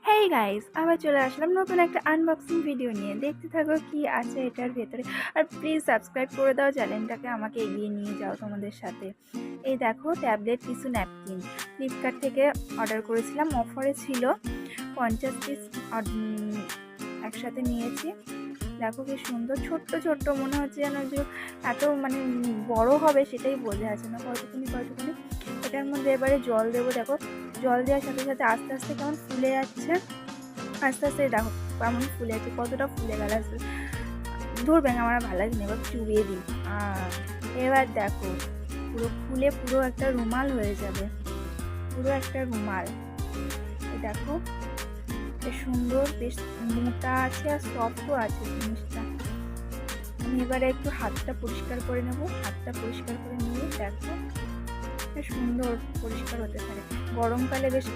Hey guys, আবার চলে আসলাম নতুন একটা আনবক্সিং ভিডিও নিয়ে। দেখতে থাকো কি আছে এটার ভেতরে। আর প্লিজ সাবস্ক্রাইব করে দাও চ্যানেলটাকে, আমাকে এগিয়ে নিয়ে যাও তোমাদের সাথে। এই দেখো, ট্যাবলেট টিস্যু ন্যাপকিন ফ্লিপকার্ট থেকে অর্ডার করেছিলাম, অফারে ছিল। 50 পিস একসাথে নিয়েছি। দেখো কি সুন্দর, ছোট্ট ছোট্ট মনে হচ্ছে যেন এগুলো এত বড় হবে সেটাই বোঝা যাচ্ছে না। কতক্ষণই এটার মধ্যে এবারে জল দেবো। দেখো, জল দেওয়ার সাথে সাথে আস্তে আস্তে কেমন ফুলে যাচ্ছে। আস্তে আস্তে দেখো কেমন ফুলে যাচ্ছে, কতটা ফুলে গেল। ধরবে না, আমার ভালো লাগে না। এবার চুবিয়ে দিই। এবার দেখো পুরো ফুলে পুরো একটা রুমাল হয়ে যাবে, পুরো একটা রুমাল। দেখো বেশ সুন্দর, বেশ মোটা আছে আর সফটও আছে জিনিসটা। আমি এবারে একটু হাতটা পরিষ্কার করে নেব। হাতটা পরিষ্কার করে নিয়ে দেখো বেশ সুন্দর পরিষ্কার হতে পারে। গরমকালে বেশ